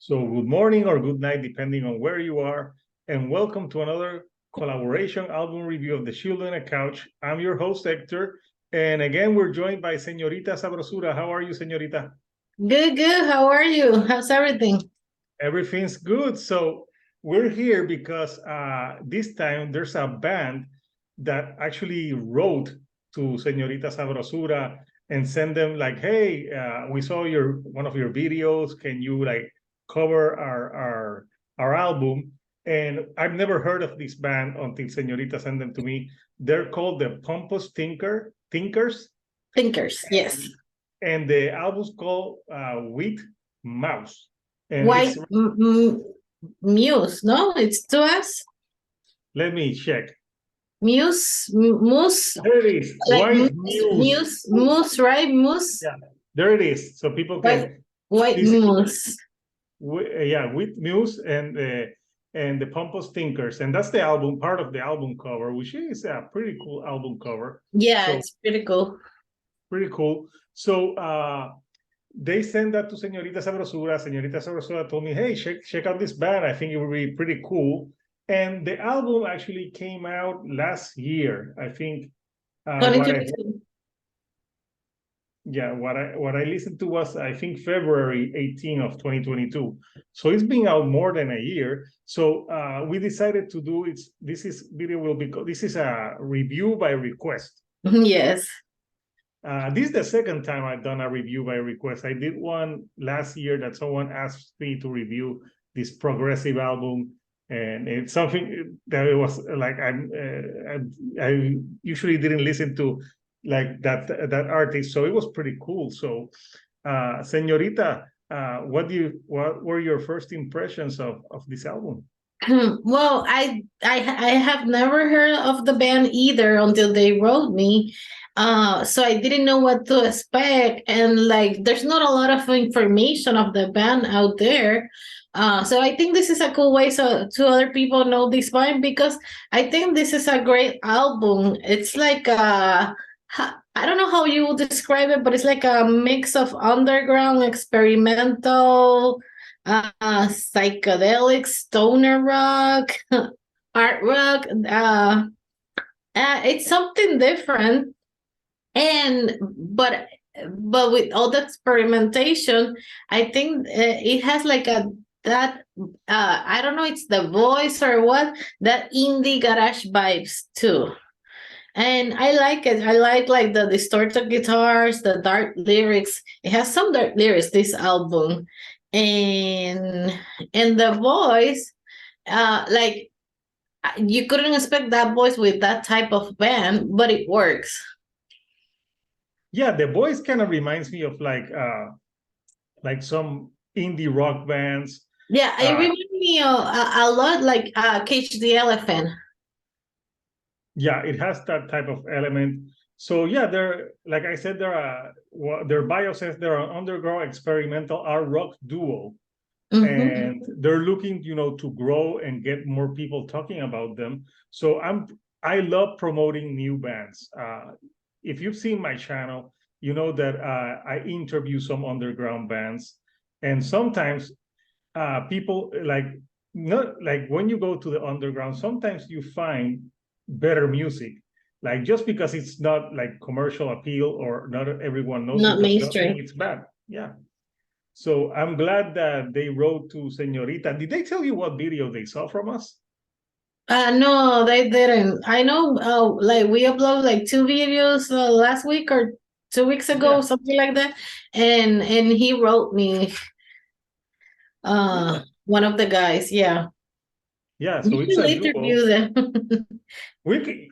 So good morning or good night, depending on where you are, and welcome to another collaboration album review of The Children on Couch. I'm your host, Hector, and again, we're joined by Señorita Sabrosura. How are you, Señorita? Good, good. How are you? How's everything? Everything's good. So we're here because this time there's a band that actually wrote to Señorita Sabrosura and send them like, hey, we saw one of your videos. Can you like cover our album? And I've never heard of this band until Señorita sent them to me. They're called the Pompous Tinkers, Thinkers, yes. and the album's called With Mouse. And White it's Muse, no? It's to us. let me check. Mousse, There it is. like White Muse. mousse, right? Mousse. Yeah, there it is. So people can White this mousse. yeah, with Muse and the Pompous Tinkers, and that's the album, part of the album cover, which is a pretty cool album cover. Yeah, So it's pretty cool. pretty cool. So they sent that to Señorita Sabrosura. Señorita Sabrosura told me, hey, check out this band. I think it would be pretty cool. And the album actually came out last year. I think what I 2022. yeah, what I listened to was I think February 18 of 2022. So it's been out more than a year. So we decided to do this is a review by request. Yes. This is the second time I've done a review by request. I did one last year that someone asked me to review this progressive album, and it's something that it was like I usually didn't listen to like that artist, so it was pretty cool. So, Señorita, what were your first impressions of this album? Well, I have never heard of the band either until they wrote me. So I didn't know what to expect, and like there's not a lot of information of the band out there. So I think this is a cool way so to other people know this band, because I think this is a great album. It's like I don't know how you would describe it, but it's like a mix of underground, experimental, psychedelic, stoner rock, art rock. It's something different, and but with all the experimentation, I think it has like a that I don't know, it's the voice or what, that indie garage vibes too. And I like it. I like the distorted guitars, the dark lyrics. It has some dark lyrics, this album. And the voice, like you couldn't expect that voice with that type of band, but it works. Yeah, the voice kind of reminds me of like some indie rock bands. Yeah, it Uh, reminds me a lot like Cage the Elephant. yeah, it has that type of element. So yeah, they're like I said, their bio says they're an underground experimental art rock duo, Mm-hmm. and they're looking, to grow and get more people talking about them. So I love promoting new bands. If you've seen my channel, you know that I interview some underground bands, and sometimes people like not like when you go to the underground, sometimes you find better music, like just because it's not like commercial appeal or not everyone knows Not it doesn't mean mainstream. it's bad. Yeah. So I'm glad that they wrote to Señorita. Did they tell you what video they saw from us? No, they didn't. I know, like we uploaded like two videos last week or 2 weeks ago, Yeah. something like that, and he wrote me, Yeah. one of the guys. Yeah, Yeah. you So it's should a duo. interview them.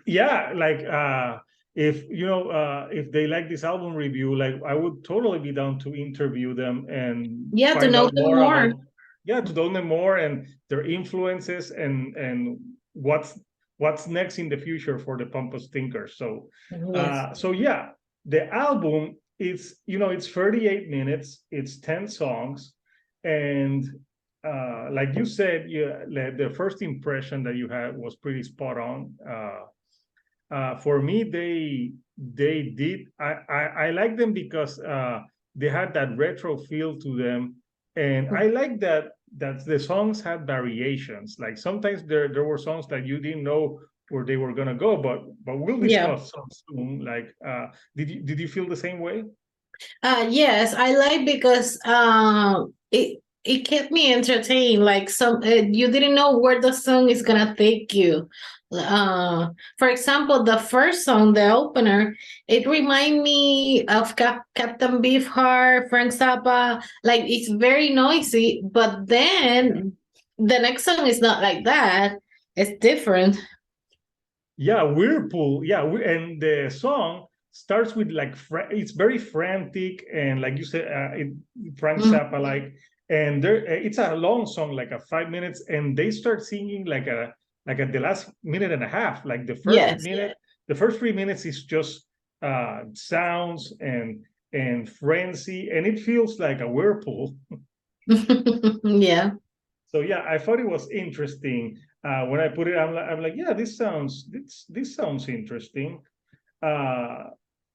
Yeah, like if they like this album review, like I would totally be down to interview them and Yeah, to find know out them more more. about, yeah, to know them more and their influences and what's next in the future for the Pompous Tinkers. So Yes. so yeah, the album is, it's 38 minutes, it's 10 songs, and like you said, the first impression that you had was pretty spot on. For me, they did. I like them because they had that retro feel to them, and I like that that the songs had variations. Like sometimes there were songs that you didn't know where they were gonna go, but we'll Yeah. discuss some soon. Like, did you feel the same way? Yes, I like because it kept me entertained. Like some you didn't know where the song is gonna take you. For example, the first song, the opener, it remind me of Captain Beefheart, Frank Zappa. Like it's very noisy, but then the next song is not like that. It's different. Yeah, Whirlpool. Yeah, and the song starts with like it's very frantic and like you said, Frank Mm, Zappa like, and there it's a long song, like a 5 minutes, and they start singing like at the last minute and a half. Like yes. the first 3 minutes is just sounds and frenzy, and it feels like a whirlpool. Yeah. So yeah, I thought it was interesting. When I put it, I'm like, yeah, this sounds interesting. Uh,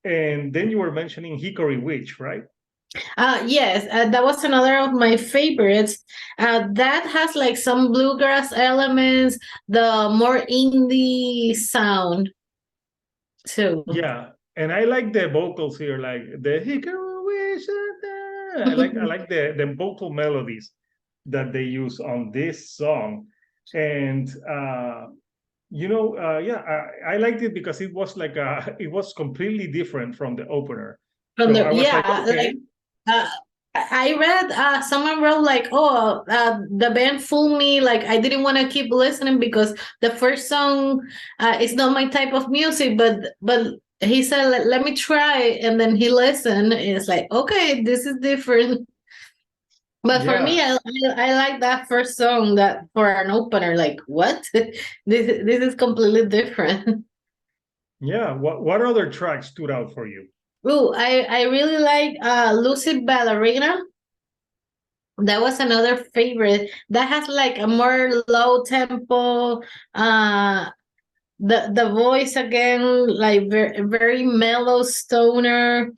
and then you were mentioning Hickory Witch, right? Yes, that was another of my favorites. That has like some bluegrass elements, the more indie sound too. Yeah, and I like the vocals here, like the Hickory Witch. I like the vocal melodies that they use on this song, and yeah, I liked it because it was like it was completely different from the opener. From So the I was like, yeah, okay. like uh, I read someone wrote like, oh, the band fooled me. Like I didn't want to keep listening because the first song is not my type of music. But he said, let me try, and then he listened. And it's like, okay, this is different. But for me, Yeah, I like that first song that for an opener. Like what? This is completely different. yeah. What other tracks stood out for you? Ooh, I really like Lucid Ballerina. That was another favorite. That has like a more low tempo. Uh, the voice again, like very mellow stoner.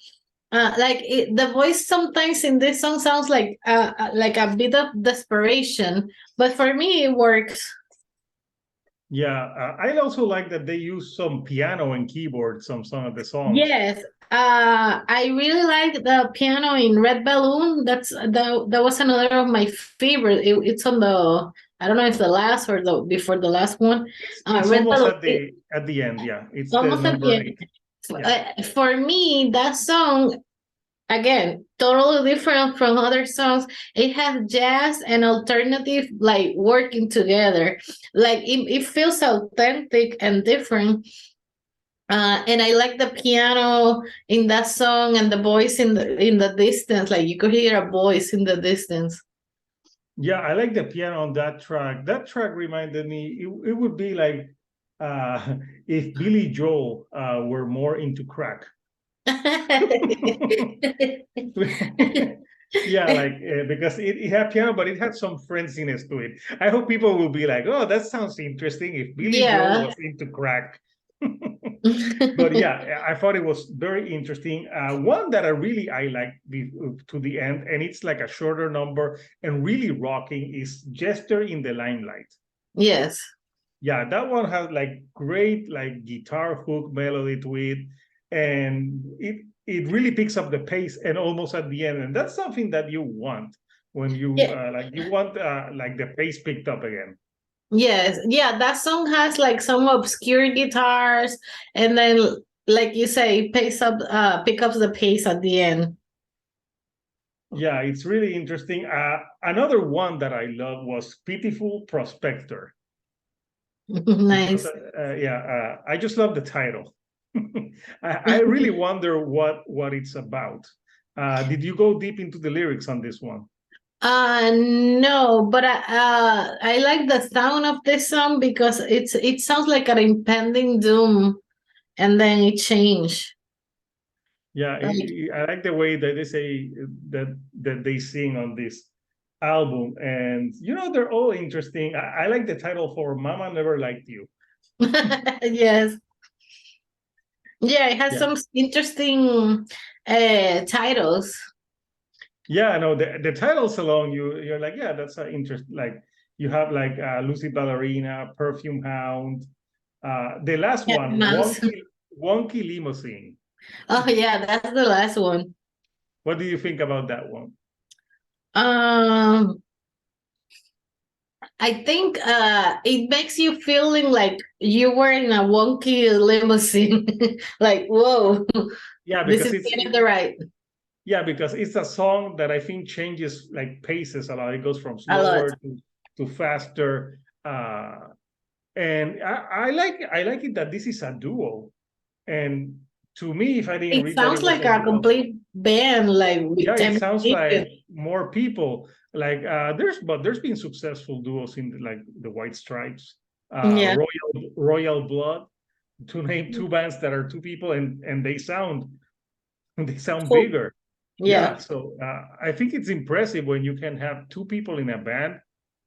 The voice sometimes in this song sounds like a bit of desperation, but for me it works. Yeah, I also like that they use some piano and keyboard some of the songs. Yes, I really like the piano in Red Balloon. That was another of my favorite. It's on the I don't know if the last or the before the last one. It's Red almost Balloon, at the end. Yeah, it's the almost at the number end. 8. Yeah, For me, that song again totally different from other songs. It has jazz and alternative like working together. Like it feels authentic and different. And I like the piano in that song and the voice in the distance. Like you could hear a voice in the distance. yeah, I like the piano on that track. That track reminded me it would be like if Billy Joel were more into crack. Yeah, like because it had piano, but it had some frenziness to it. I hope people will be like, "Oh, that sounds interesting." If Billy Joel Yeah. was into crack, but yeah, I thought it was very interesting. One that I like to the end, and it's like a shorter number and really rocking is "Jester in the Limelight." Yes. Yeah, that one has like great like guitar hook melody to it, and it really picks up the pace and almost at the end, and that's something that you want when you Yeah. you want like the pace picked up again. Yes. Yeah. That song has like some obscure guitars, and then like you say, pick up the pace at the end. Yeah, it's really interesting. Another one that I love was Pitiful Prospector because Nice. I just love the title. I really wonder what it's about. Did you go deep into the lyrics on this one? No, but I like the sound of this song because it sounds like an impending doom, and then it changed. Yeah, Like, I like the way that they say that they sing on this album, and they're all interesting. I like the title for "Mama Never Liked You." yes, yeah, it has Yeah, some interesting titles. Yeah, no, the titles alone, you're like, yeah, that's an interest. Like you have like Lucy Ballerina, Perfume Hound, the last Yeah, one, mouse. Wonky Limousine. Oh yeah, that's the last one. What do you think about that one? Um, I think it makes you feeling like you were in a wonky limousine. Like, whoa, Yeah, this because is getting the right yeah, because it's a song that I think changes like paces a lot. It goes from a lot. slower to faster. And I like it that this is a duo. And to me, if I didn't It read that it sounds was like a a duo, complete band, like yeah, with it 10 sounds like musicians. more people. Like there's been successful duos in like the White Stripes, Yeah, Royal Blood, to name two bands that are two people and they sound cool. bigger. Yeah. Yeah, so I think it's impressive when you can have two people in a band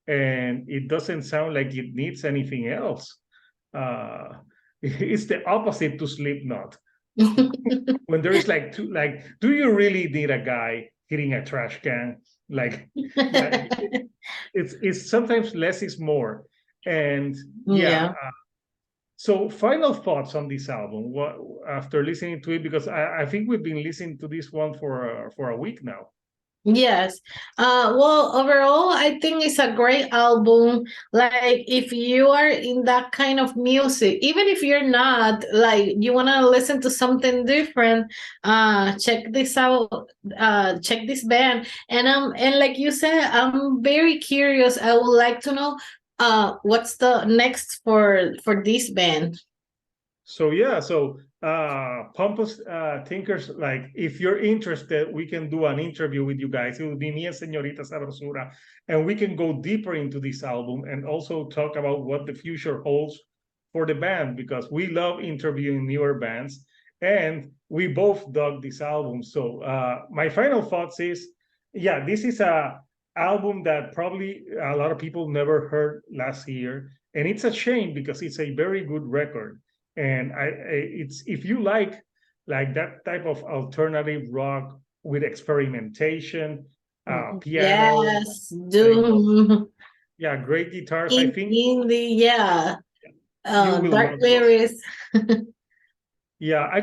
and it doesn't sound like it needs anything else. It's the opposite to Slipknot. When there is like two, like, do you really need a guy hitting a trash can? Like, yeah, it's sometimes less is more. And yeah, Yeah. so final thoughts on this album. What after listening to it, because I think we've been listening to this one for a week now. Yes. Well, overall, I think it's a great album. Like, if you are in that kind of music, even if you're not, like, you want to listen to something different, check this out, check this band. And like you said, I'm very curious. I would like to know, what's the next for this band? So yeah, so Pompous Tinkers, like if you're interested, we can do an interview with you guys. It will be me and Señorita Sabrosura, and we can go deeper into this album and also talk about what the future holds for the band because we love interviewing newer bands and we both dug this album. So my final thoughts is, yeah, this is a album that probably a lot of people never heard last year, and it's a shame because it's a very good record and it's if you like that type of alternative rock with experimentation, piano, Yes, like Doom, yeah, great guitars. I in think indie, yeah. you will Dark love this. lyrics. Yeah, I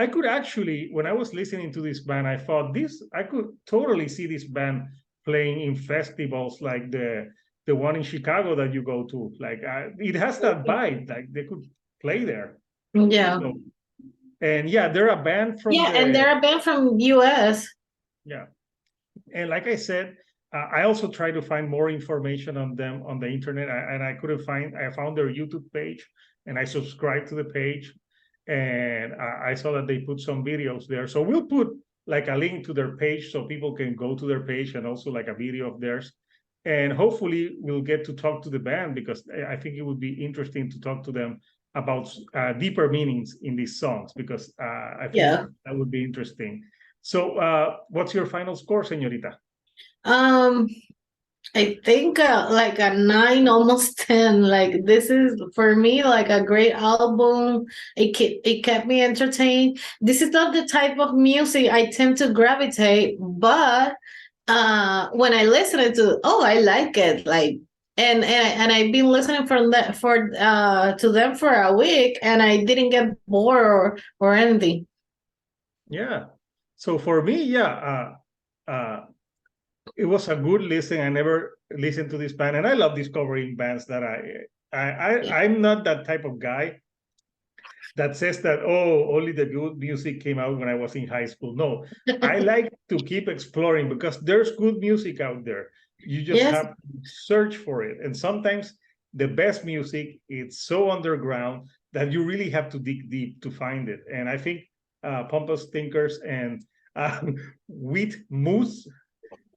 could actually when I was listening to this band, I thought this I could totally see this band playing in festivals like the one in Chicago that you go to. Like it has that vibe. Like they could play there. Yeah. So and yeah, they're a band from Yeah, and the they're a band from US. yeah. And like I said, I also tried to find more information on them on the internet, and I couldn't find. I found their YouTube page, and I subscribed to the page, and I saw that they put some videos there. So we'll put like a link to their page so people can go to their page, and also like a video of theirs. And hopefully, we'll get to talk to the band because I think it would be interesting to talk to them about deeper meanings in these songs because I think Yeah. that would be interesting. So, what's your final score, Señorita? Um, I think like a 9, almost 10. Like, this is for me like a great album. It kept me entertained. This is not the type of music I tend to gravitate, but when I listen to, oh, I like it. Like, and I've been listening from that for to them for a week, and I didn't get bored or anything. Yeah. So for me, yeah, it was a good listen. I never listened to this band, and I love discovering bands that I'm not that type of guy that says that only the good music came out when I was in high school. No, I like to keep exploring because there's good music out there. You just Yes. have to search for it, and sometimes the best music it's so underground that you really have to dig deep to find it. And I think Pompous Tinkers and uh, with Moose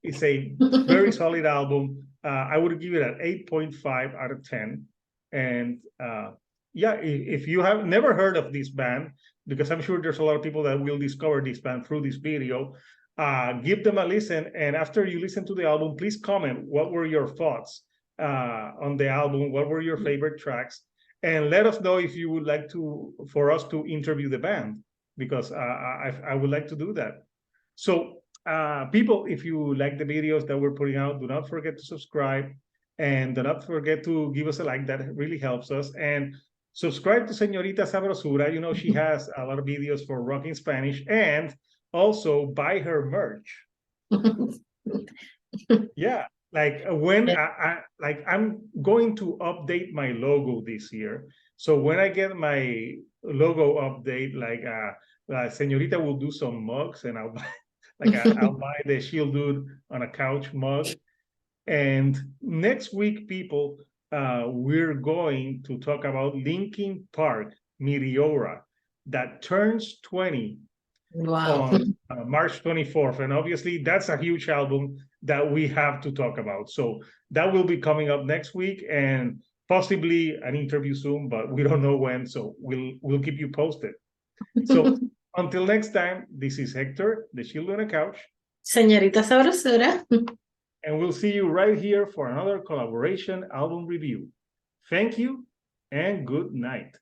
is a very solid album. I would give it an 8.5 out of 10. And yeah, if you have never heard of this band, because I'm sure there's a lot of people that will discover this band through this video, give them a listen. And after you listen to the album, please comment what were your thoughts on the album, what were your favorite tracks, and let us know if you would like for us to interview the band because I would like to do that. So people, if you like the videos that we're putting out, do not forget to subscribe and do not forget to give us a like. That really helps us. And subscribe to Señorita Sabrosura. You know, she has a lot of videos for rocking Spanish, and also buy her merch. Yeah, like when I'm going to update my logo this year. So when I get my logo update, Señorita will do some mugs, and I'll buy I'll buy the Shield Dude on a couch mug. And next week, people, we're going to talk about Linkin Park Meteora that turns 20 Wow. on March 24th. And obviously, that's a huge album that we have to talk about. So that will be coming up next week, and possibly an interview soon, but we don't know when. So we'll keep you posted. So until next time, this is Hector, the Shield on a Couch. Señorita Sabrosura. And we'll see you right here for another collaboration album review. Thank you and good night.